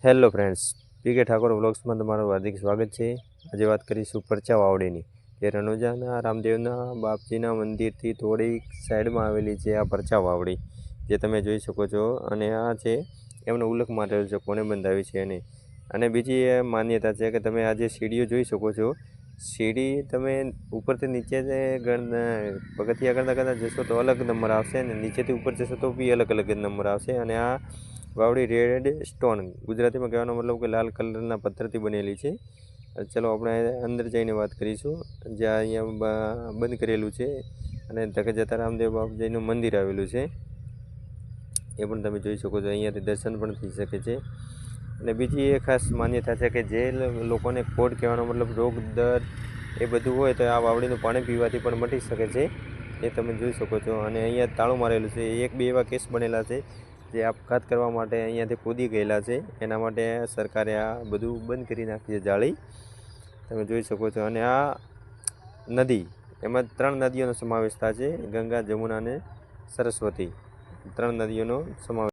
Hello friends, PK Thakor વ્લોગ્સમાં તમારું હાર્દિક સ્વાગત છે। આજે વાત કરીશું પરચા વાવડીની। જે રણુજાના રામદેવના બાપજીના મંદિરથી થોડીક સાઈડમાં આવેલી છે આ પરચા વાવડી, જે તમે જોઈ શકો છો। અને આ છે એમનો ઉલ્લેખ માટેલો છે, કોને બંધાવી છે એની। અને બીજી એ માન્યતા છે કે તમે આ જે સીડીઓ જોઈ શકો છો, સીડી તમે ઉપરથી નીચે પગથિયા કરતાં જશો તો અલગ નંબર આવશે, અને નીચેથી ઉપર જશો તો બી અલગ અલગ નંબર આવશે। અને આ વાવડી રેડ સ્ટોન, ગુજરાતીમાં કહેવાનો મતલબ કે લાલ કલરના પથ્થરથી બનેલી છે। ચલો આપણે અંદર જઈને વાત કરીશું, જ્યાં અહીંયા બંધ કરેલું છે અને ધકે જતા રામદેવ બાપજીનું મંદિર આવેલું છે, એ પણ તમે જોઈ શકો છો। અહીંયાથી દર્શન પણ થઈ શકે છે। અને બીજી એ ખાસ માન્યતા છે કે જે લોકોને કોડ કહેવાનો મતલબ રોગ દર્દ એ બધું હોય તો આ વાવડીનું પાણી પીવાથી પણ મટી શકે છે, એ તમે જોઈ શકો છો। અને અહીંયા તાળું મારેલું છે। એક બે એવા કેસ બનેલા છે જે આપઘાત કરવા માટે અહીંયાથી કૂદી ગયેલા છે, એના માટે સરકારે આ બધું બંધ કરી નાખી છે, જાળી તમે જોઈ શકો છો। અને આ નદી, એમાં 3 નદીઓનો સમાવેશ થાય છે, ગંગા, જમુના અને સરસ્વતી, 3 નદીઓનો સમાવેશ।